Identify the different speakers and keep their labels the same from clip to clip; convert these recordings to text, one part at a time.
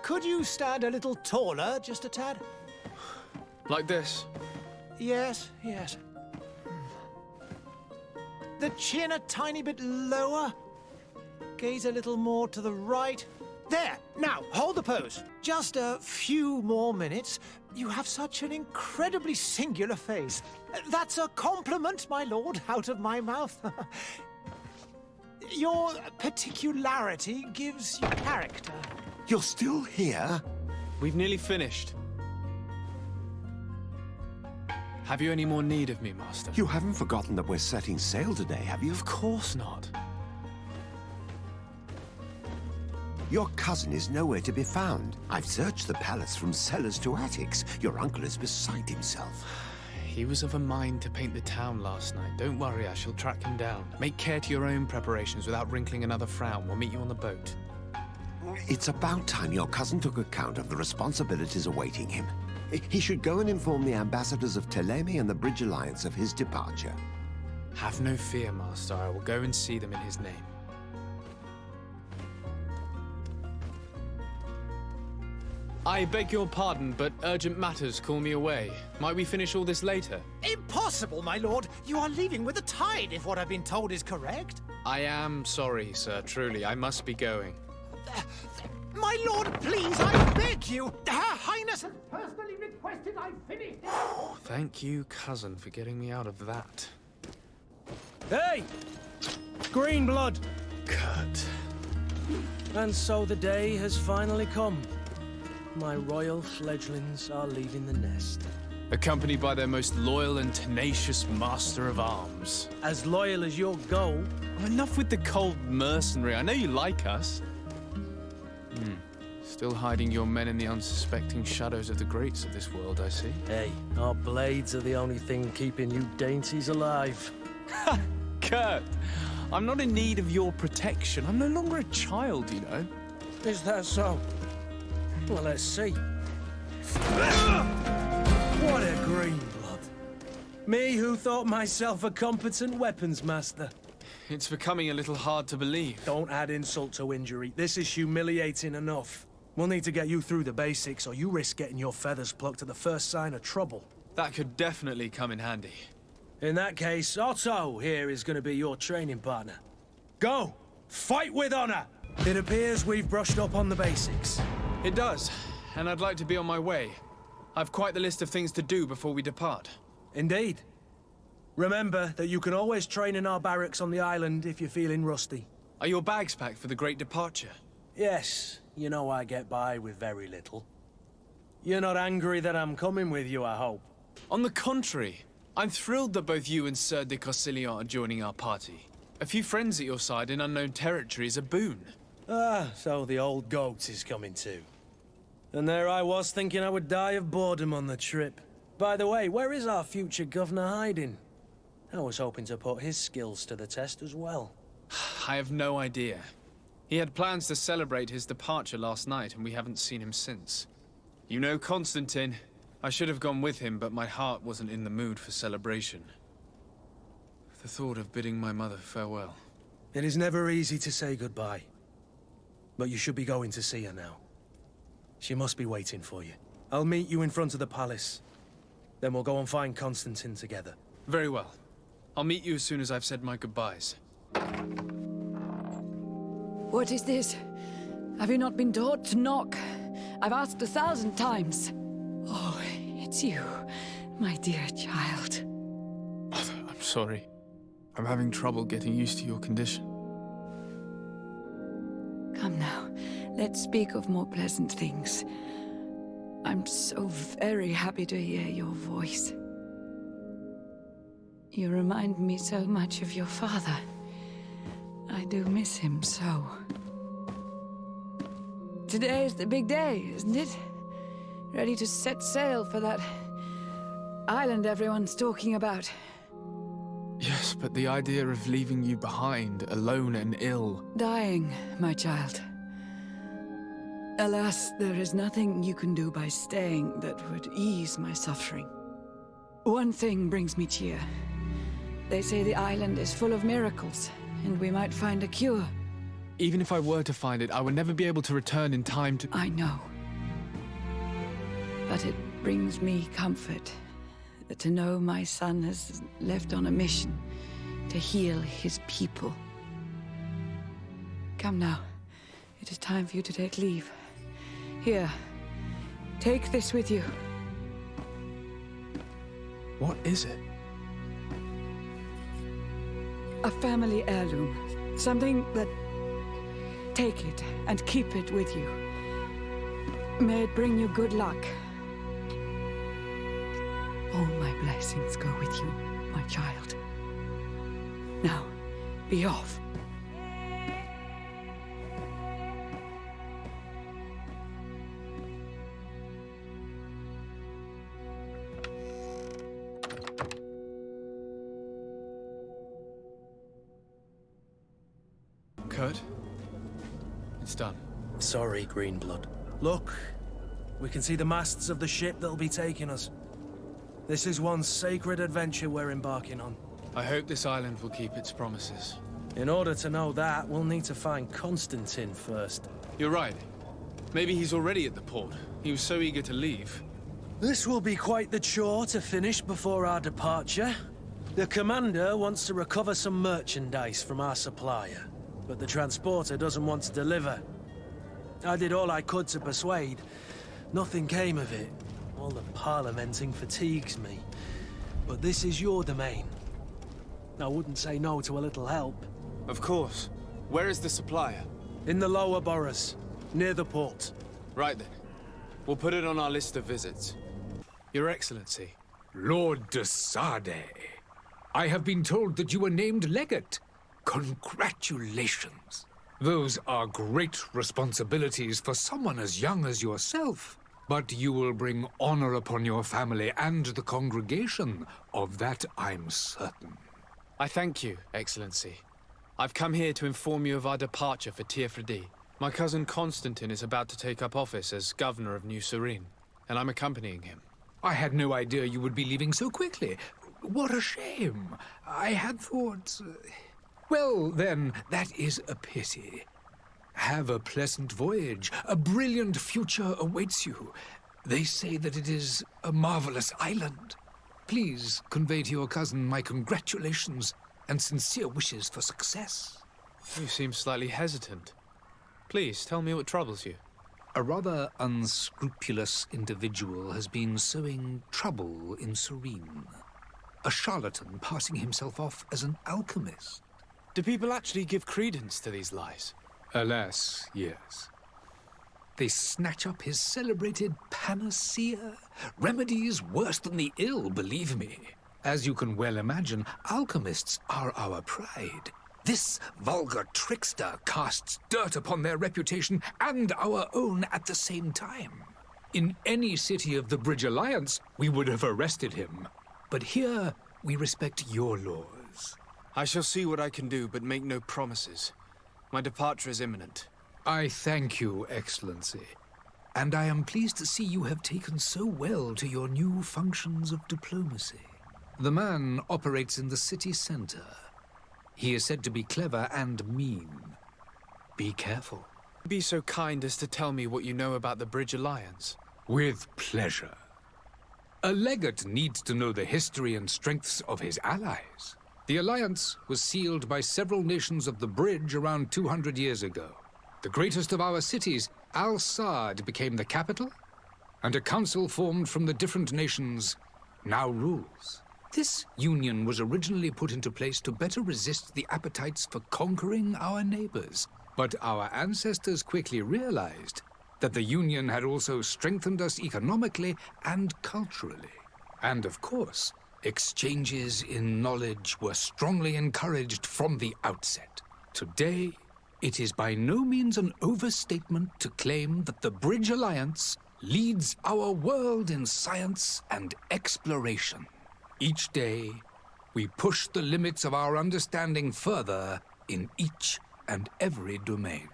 Speaker 1: Could you stand a little taller, just a tad?
Speaker 2: Like this?
Speaker 1: Yes, yes. The chin a tiny bit lower. Gaze a little more to the right. There! Now, hold the pose. Just a few more minutes. You have such an incredibly singular face. That's a compliment, my lord, out of my mouth. Your particularity gives you character.
Speaker 3: You're still here?
Speaker 2: We've nearly finished. Have you any more need of me, Master?
Speaker 3: You haven't forgotten that we're setting sail today, have you?
Speaker 2: Of course not.
Speaker 3: Your cousin is nowhere to be found. I've searched the palace from cellars to attics. Your uncle is beside himself.
Speaker 2: He was of a mind to paint the town last night. Don't worry, I shall track him down. Make care to your own preparations without wrinkling another frown. We'll meet you on the boat.
Speaker 3: It's about time your cousin took account of the responsibilities awaiting him. He should go and inform the ambassadors of Thélème and the Bridge Alliance of his departure.
Speaker 2: Have no fear, Master. I will go and see them in his name. I beg your pardon, but urgent matters call me away. Might we finish all this later?
Speaker 1: Impossible, my lord. You are leaving with the tide, if what I've been told is correct.
Speaker 2: I am sorry, sir. Truly, I must be going.
Speaker 1: My lord, please, I beg you. Her Highness has personally requested I finish.
Speaker 2: Thank you, cousin, for getting me out of that.
Speaker 4: Hey! Greenblood!
Speaker 2: Kurt.
Speaker 4: And so the day has finally come. My royal fledglings are leaving the nest.
Speaker 2: Accompanied by their most loyal and tenacious master of arms.
Speaker 4: As loyal as your goal.
Speaker 2: Enough with the cold mercenary. I know you like us. Still hiding your men in the unsuspecting shadows of the greats of this world, I see.
Speaker 4: Hey, our blades are the only thing keeping you dainties alive.
Speaker 2: Kurt, I'm not in need of your protection. I'm no longer a child, you know.
Speaker 4: Is that so? Well, let's see. What a Greenblood. Me who thought myself a competent weapons master.
Speaker 2: It's becoming a little hard to believe.
Speaker 4: Don't add insult to injury. This is humiliating enough. We'll need to get you through the basics, or you risk getting your feathers plucked at the first sign of trouble.
Speaker 2: That could definitely come in handy.
Speaker 4: In that case, Otto here is going to be your training partner. Go! Fight with honor! It appears we've brushed up on the basics.
Speaker 2: It does, and I'd like to be on my way. I've quite the list of things to do before we depart.
Speaker 4: Indeed. Remember that you can always train in our barracks on the island if you're feeling rusty.
Speaker 2: Are your bags packed for the great departure?
Speaker 4: Yes, you know I get by with very little. You're not angry that I'm coming with you, I hope.
Speaker 2: On the contrary, I'm thrilled that both you and Sir de Corsilian are joining our party. A few friends at your side in unknown territory is a boon.
Speaker 4: Ah, so the old goat is coming too. And there I was thinking I would die of boredom on the trip. By the way, where is our future governor hiding? I was hoping to put his skills to the test as well.
Speaker 2: I have no idea. He had plans to celebrate his departure last night, and we haven't seen him since. You know Constantine. I should have gone with him, but my heart wasn't in the mood for celebration. The thought of bidding my mother farewell.
Speaker 4: It is never easy to say goodbye. But you should be going to see her now. She must be waiting for you. I'll meet you in front of the palace. Then we'll go and find Constantine together.
Speaker 2: Very well. I'll meet you as soon as I've said my goodbyes.
Speaker 5: What is this? Have you not been taught to knock? I've asked 1,000 times. Oh, it's you, my dear child.
Speaker 2: I'm sorry. I'm having trouble getting used to your condition.
Speaker 5: Come now, let's speak of more pleasant things. I'm so very happy to hear your voice. You remind me so much of your father. I do miss him so. Today is the big day, isn't it? Ready to set sail for that island everyone's talking about.
Speaker 2: Yes, but the idea of leaving you behind, alone and ill...
Speaker 5: Dying, my child. Alas, there is nothing you can do by staying that would ease my suffering. One thing brings me cheer. They say the island is full of miracles, and we might find a cure.
Speaker 2: Even if I were to find it, I would never be able to return in time to...
Speaker 5: I know. But it brings me comfort to know my son has left on a mission to heal his people. Come now. It is time for you to take leave. Here, take this with you.
Speaker 2: What is it?
Speaker 5: A family heirloom. Something that... Take it and keep it with you. May it bring you good luck. All my blessings go with you, my child. Now, be off.
Speaker 2: Kurt? It's done.
Speaker 4: Sorry, Greenblood. Look, we can see the masts of the ship that'll be taking us. This is one sacred adventure we're embarking on.
Speaker 2: I hope this island will keep its promises.
Speaker 4: In order to know that, we'll need to find Constantine first.
Speaker 2: You're right. Maybe he's already at the port. He was so eager to leave.
Speaker 4: This will be quite the chore to finish before our departure. The commander wants to recover some merchandise from our supplier, but the transporter doesn't want to deliver. I did all I could to persuade. Nothing came of it. All the parliamenting fatigues me. But this is your domain. I wouldn't say no to a little help.
Speaker 2: Of course. Where is the supplier?
Speaker 4: In the lower boroughs, near the port.
Speaker 2: Right then. We'll put it on our list of visits. Your Excellency.
Speaker 6: Lord de Sade, I have been told that you were named legate. Congratulations. Those are great responsibilities for someone as young as yourself. But you will bring honor upon your family and the congregation. Of that I'm certain.
Speaker 2: I thank you, Excellency. I've come here to inform you of our departure for Teofredi. My cousin Constantine is about to take up office as governor of New Serene, and I'm accompanying him.
Speaker 6: I had no idea you would be leaving so quickly. What a shame. I had thought... Well, then, that is a pity. Have a pleasant voyage. A brilliant future awaits you. They say that it is a marvelous island. Please convey to your cousin my congratulations and sincere wishes for success.
Speaker 2: You seem slightly hesitant. Please, tell me what troubles you.
Speaker 6: A rather unscrupulous individual has been sowing trouble in Serene. A charlatan passing himself off as an alchemist.
Speaker 2: Do people actually give credence to these lies?
Speaker 6: Alas, yes. They snatch up his celebrated panacea. Remedies worse than the ill, believe me. As you can well imagine, alchemists are our pride. This vulgar trickster casts dirt upon their reputation and our own at the same time. In any city of the Bridge Alliance, we would have arrested him. But here, we respect your laws.
Speaker 2: I shall see what I can do, but make no promises. My departure is imminent.
Speaker 6: I thank you, Excellency. And I am pleased to see you have taken so well to your new functions of diplomacy. The man operates in the city center. He is said to be clever and mean. Be careful.
Speaker 2: Be so kind as to tell me what you know about the Bridge Alliance.
Speaker 6: With pleasure. A legate needs to know the history and strengths of his allies. The alliance was sealed by several nations of the Bridge around 200 years ago. The greatest of our cities, Al-Saad, became the capital, and a council formed from the different nations now rules. This union was originally put into place to better resist the appetites for conquering our neighbors. But our ancestors quickly realized that the union had also strengthened us economically and culturally. And of course, exchanges in knowledge were strongly encouraged from the outset. Today, it is by no means an overstatement to claim that the Bridge Alliance leads our world in science and exploration. Each day, we push the limits of our understanding further in each and every domain.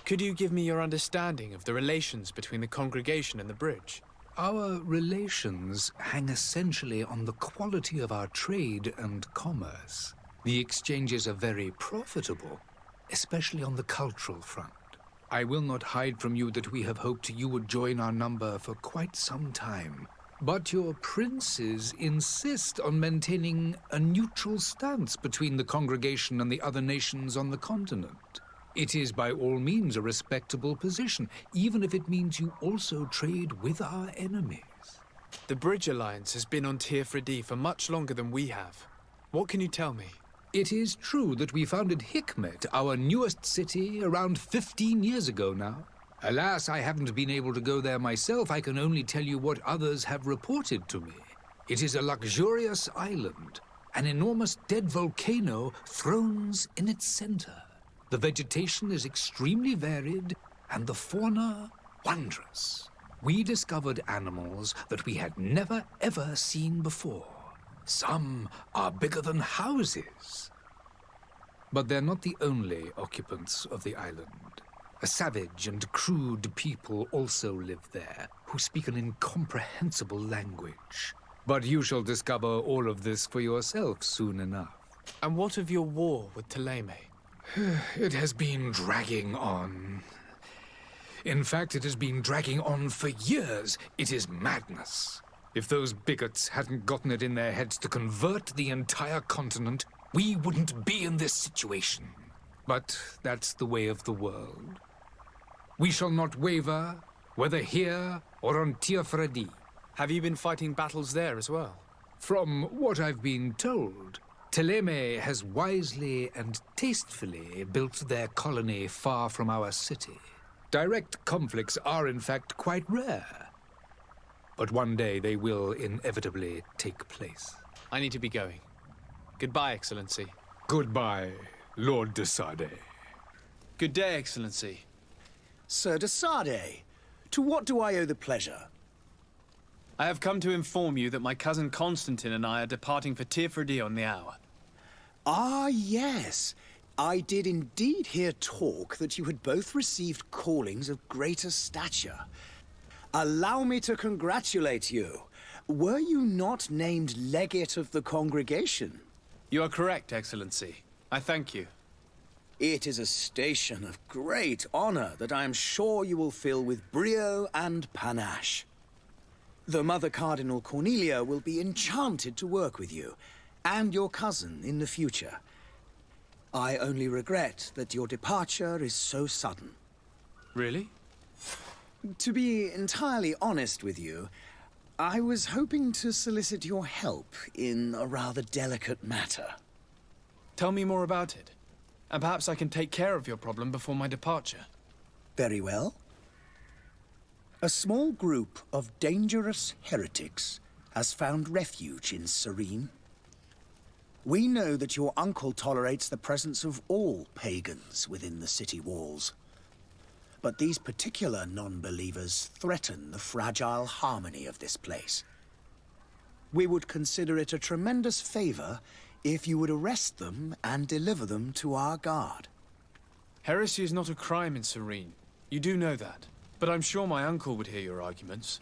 Speaker 2: Could you give me your understanding of the relations between the congregation and the Bridge?
Speaker 6: Our relations hang essentially on the quality of our trade and commerce. The exchanges are very profitable, especially on the cultural front. I will not hide from you that we have hoped you would join our number for quite some time. But your princes insist on maintaining a neutral stance between the congregation and the other nations on the continent. It is by all means a respectable position, even if it means you also trade with our enemies.
Speaker 2: The Bridge Alliance has been on Tir Freddy for much longer than we have. What can you tell me?
Speaker 6: It is true that we founded Hikmet, our newest city, around 15 years ago now. Alas, I haven't been able to go there myself. I can only tell you what others have reported to me. It is a luxurious island. An enormous dead volcano thrones in its center. The vegetation is extremely varied, and the fauna wondrous. We discovered animals that we had never ever seen before. Some are bigger than houses. But they're not the only occupants of the island. A savage and crude people also live there, who speak an incomprehensible language. But you shall discover all of this for yourself soon enough.
Speaker 2: And what of your war with Thélème?
Speaker 6: It has been dragging on. In fact, it has been dragging on for years. It is madness. If those bigots hadn't gotten it in their heads to convert the entire continent, we wouldn't be in this situation. But that's the way of the world. We shall not waver, whether here or on Tir Freddy.
Speaker 2: Have you been fighting battles there as well?
Speaker 6: From what I've been told, Thélème has wisely and tastefully built their colony far from our city. Direct conflicts are in fact quite rare. But one day they will inevitably take place.
Speaker 2: I need to be going. Goodbye, Excellency.
Speaker 6: Goodbye, Lord de Sade.
Speaker 2: Good day, Excellency.
Speaker 7: Sir de Sade, to what do I owe the pleasure?
Speaker 2: I have come to inform you that my cousin Constantine and I are departing for Tir Freddy on the hour.
Speaker 7: Ah, yes. I did indeed hear talk that you had both received callings of greater stature. Allow me to congratulate you. Were you not named legate of the congregation?
Speaker 2: You are correct, Excellency. I thank you.
Speaker 7: It is a station of great honor that I am sure you will fill with brio and panache. The Mother Cardinal Cornelia will be enchanted to work with you, and your cousin in the future. I only regret that your departure is so sudden.
Speaker 2: Really?
Speaker 7: To be entirely honest with you, I was hoping to solicit your help in a rather delicate matter.
Speaker 2: Tell me more about it, and perhaps I can take care of your problem before my departure.
Speaker 7: Very well. A small group of dangerous heretics has found refuge in Serene. We know that your uncle tolerates the presence of all pagans within the city walls. But these particular non-believers threaten the fragile harmony of this place. We would consider it a tremendous favor if you would arrest them and deliver them to our guard.
Speaker 2: Heresy is not a crime in Serene. You do know that. But I'm sure my uncle would hear your arguments.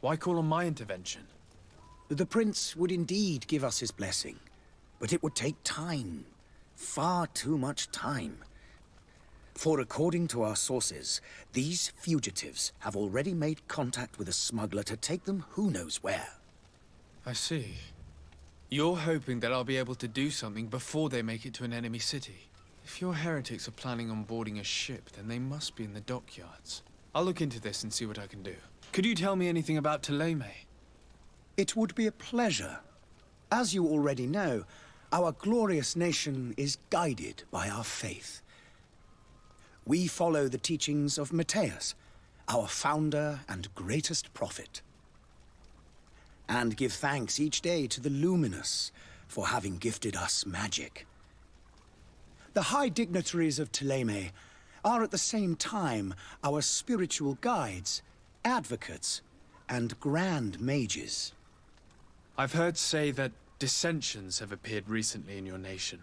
Speaker 2: Why call on my intervention?
Speaker 7: The prince would indeed give us his blessing, but it would take time. Far too much time. For according to our sources, these fugitives have already made contact with a smuggler to take them who knows where.
Speaker 2: I see. You're hoping that I'll be able to do something before they make it to an enemy city. If your heretics are planning on boarding a ship, then they must be in the dockyards. I'll look into this and see what I can do. Could you tell me anything about Thélème?
Speaker 7: It would be a pleasure. As you already know, our glorious nation is guided by our faith. We follow the teachings of Matthias, our founder and greatest prophet, and give thanks each day to the Luminous for having gifted us magic. The high dignitaries of Thélème are at the same time our spiritual guides, advocates, and grand mages.
Speaker 2: I've heard say that dissensions have appeared recently in your nation.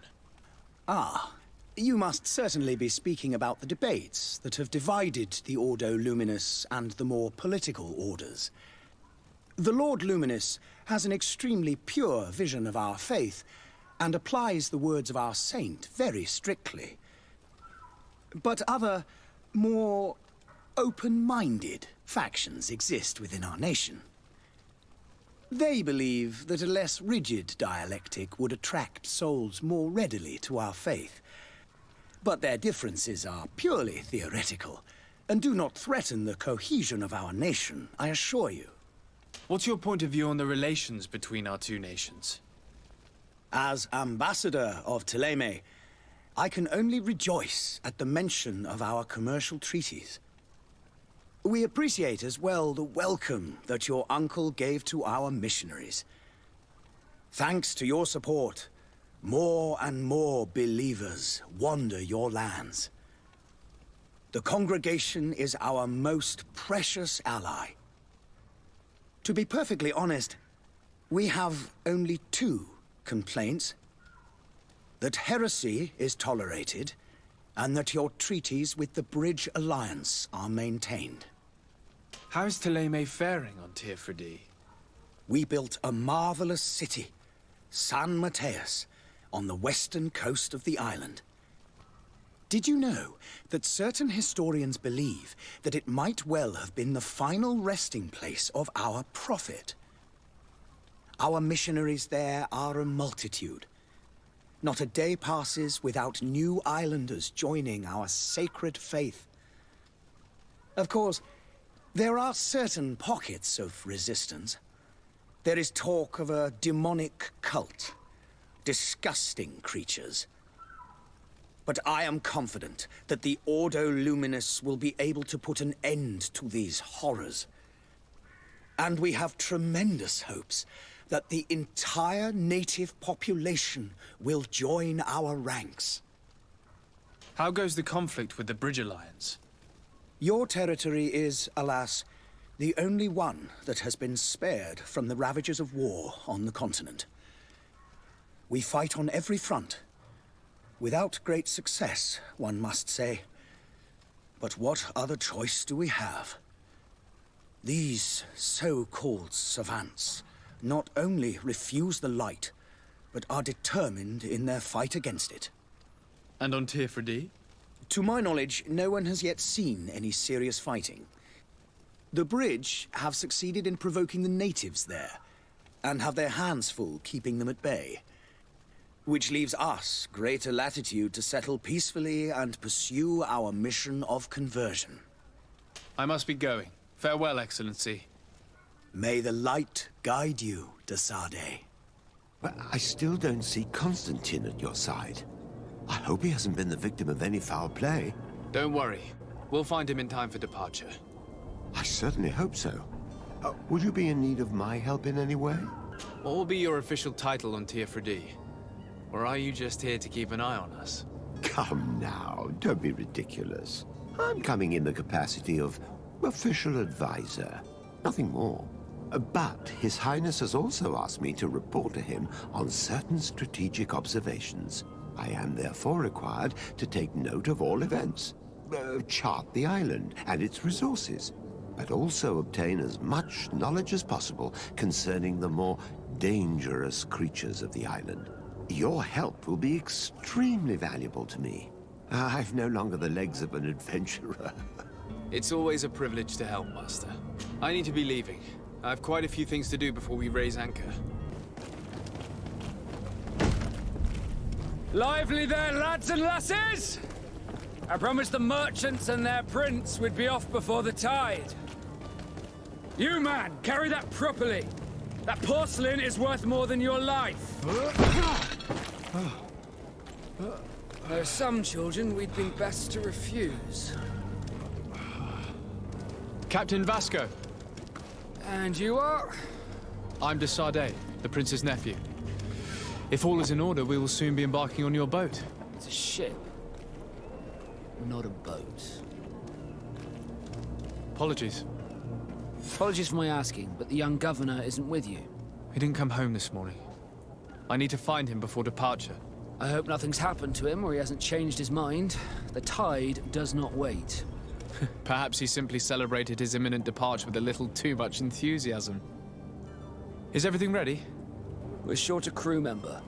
Speaker 7: Ah, you must certainly be speaking about the debates that have divided the Ordo Luminous and the more political orders. The Lord Luminous has an extremely pure vision of our faith and applies the words of our saint very strictly. But other more open-minded factions exist within our nation. They believe that a less rigid dialectic would attract souls more readily to our faith. But their differences are purely theoretical, and do not threaten the cohesion of our nation, I assure you.
Speaker 2: What's your point of view on the relations between our two nations?
Speaker 7: As ambassador of Thélème, I can only rejoice at the mention of our commercial treaties. We appreciate as well the welcome that your uncle gave to our missionaries. Thanks to your support, more and more believers wander your lands. The congregation is our most precious ally. To be perfectly honest, we have only two complaints. That heresy is tolerated, and that your treaties with the Bridge Alliance are maintained.
Speaker 2: How is Thélème faring on Teofredi?
Speaker 7: We built a marvelous city, San Mateus, on the western coast of the island. Did you know that certain historians believe that it might well have been the final resting place of our prophet? Our missionaries there are a multitude. Not a day passes without new islanders joining our sacred faith. Of course, there are certain pockets of resistance. There is talk of a demonic cult. Disgusting creatures. But I am confident that the Ordo Luminus will be able to put an end to these horrors. And we have tremendous hopes that the entire native population will join our ranks.
Speaker 2: How goes the conflict with the Bridge Alliance?
Speaker 7: Your territory is, alas, the only one that has been spared from the ravages of war on the continent. We fight on every front. Without great success, one must say. But what other choice do we have? These so-called savants not only refuse the light, but are determined in their fight against it.
Speaker 2: And on Teofredi?
Speaker 7: To my knowledge, no one has yet seen any serious fighting. The Bridge have succeeded in provoking the natives there, and have their hands full keeping them at bay. Which leaves us greater latitude to settle peacefully and pursue our mission of conversion.
Speaker 2: I must be going. Farewell, Excellency.
Speaker 7: May the light guide you, de Sade.
Speaker 3: But I still don't see Constantine at your side. I hope he hasn't been the victim of any foul play.
Speaker 2: Don't worry. We'll find him in time for departure.
Speaker 3: I certainly hope so. Would you be in need of my help in any way?
Speaker 2: What will be your official title on Teofredi? Or are you just here to keep an eye on us?
Speaker 3: Come now, don't be ridiculous. I'm coming in the capacity of official advisor, nothing more. But His Highness has also asked me to report to him on certain strategic observations. I am therefore required to take note of all events, chart the island and its resources, but also obtain as much knowledge as possible concerning the more dangerous creatures of the island. Your help will be extremely valuable to me. I've no longer the legs of an adventurer.
Speaker 2: It's always a privilege to help, Master. I need to be leaving. I have quite a few things to do before we raise anchor.
Speaker 8: Lively there, lads and lasses! I promised the merchants and their prince we'd be off before the tide. You, man, carry that properly. That porcelain is worth more than your life. There are some children we'd be best to refuse.
Speaker 2: Captain Vasco.
Speaker 8: And you are?
Speaker 2: I'm de Sade, the prince's nephew. If all is in order, we will soon be embarking on your boat.
Speaker 8: It's a ship, not a boat.
Speaker 2: Apologies.
Speaker 8: Apologies for my asking, but the young governor isn't with you.
Speaker 2: He didn't come home this morning. I need to find him before departure.
Speaker 8: I hope nothing's happened to him or he hasn't changed his mind. The tide does not wait.
Speaker 2: Perhaps he simply celebrated his imminent departure with a little too much enthusiasm. Is everything ready?
Speaker 8: We're short a crew member.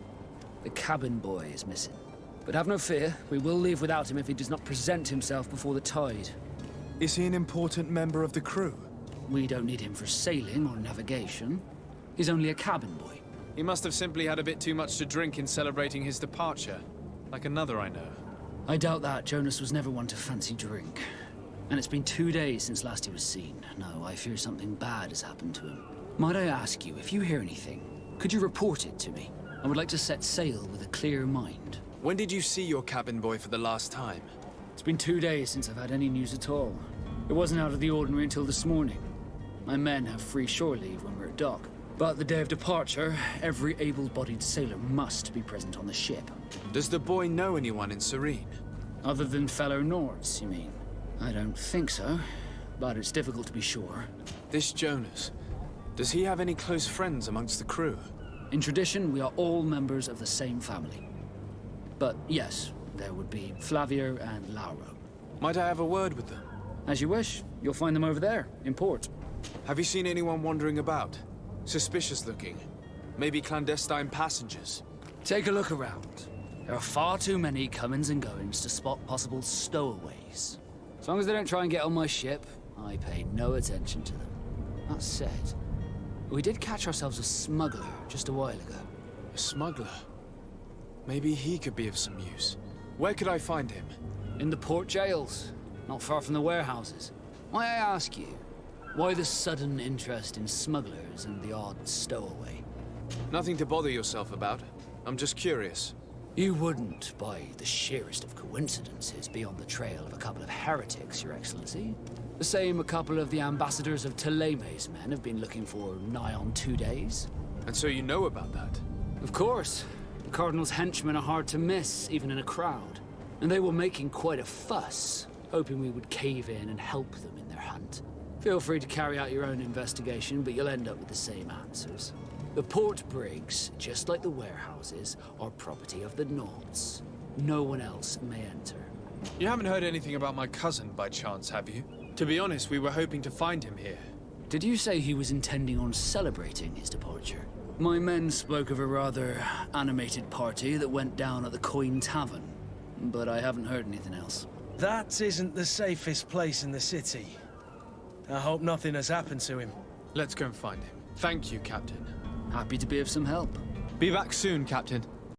Speaker 8: The cabin boy is missing. But have no fear, we will leave without him if he does not present himself before the tide.
Speaker 9: Is he an important member of the crew?
Speaker 8: We don't need him for sailing or navigation. He's only a cabin boy.
Speaker 2: He must have simply had a bit too much to drink in celebrating his departure. Like another I know.
Speaker 8: I doubt that. Jonas was never one to fancy drink. And it's been 2 days since last he was seen. No, I fear something bad has happened to him. Might I ask you, if you hear anything, could you report it to me? I would like to set sail with a clear mind.
Speaker 2: When did you see your cabin boy for the last time?
Speaker 8: It's been 2 days since I've had any news at all. It wasn't out of the ordinary until this morning. My men have free shore leave when we're at dock. But the day of departure, every able-bodied sailor must be present on the ship.
Speaker 2: Does the boy know anyone in Serene?
Speaker 8: Other than fellow Nords, you mean? I don't think so, but it's difficult to be sure.
Speaker 2: This Jonas, does he have any close friends amongst the crew?
Speaker 8: In tradition, we are all members of the same family. But yes, there would be Flavio and Lauro.
Speaker 2: Might I have a word with them?
Speaker 8: As you wish. You'll find them over there, in port.
Speaker 2: Have you seen anyone wandering about? Suspicious looking. Maybe clandestine passengers?
Speaker 8: Take a look around. There are far too many comings and goings to spot possible stowaways. As long as they don't try and get on my ship, I pay no attention to them. That said, we did catch ourselves a smuggler just a while ago.
Speaker 2: A smuggler? Maybe he could be of some use. Where could I find him?
Speaker 8: In the port jails, not far from the warehouses. May I ask you, why the sudden interest in smugglers and the odd stowaway?
Speaker 2: Nothing to bother yourself about. I'm just curious.
Speaker 8: You wouldn't, by the sheerest of coincidences, be on the trail of a couple of heretics, Your Excellency. The same a couple of the ambassadors of Teleme's men have been looking for nigh on 2 days.
Speaker 2: And so you know about that?
Speaker 8: Of course. The Cardinal's henchmen are hard to miss, even in a crowd. And they were making quite a fuss, hoping we would cave in and help them in their hunt. Feel free to carry out your own investigation, but you'll end up with the same answers. The port brigs, just like the warehouses, are property of the Nords. No one else may enter.
Speaker 2: You haven't heard anything about my cousin by chance, have you? To be honest, we were hoping to find him here.
Speaker 8: Did you say he was intending on celebrating his departure? My men spoke of a rather animated party that went down at the Coin Tavern, but I haven't heard anything else.
Speaker 4: That isn't the safest place in the city. I hope nothing has happened to him.
Speaker 2: Let's go and find him. Thank you, Captain.
Speaker 8: Happy to be of some help.
Speaker 2: Be back soon, Captain.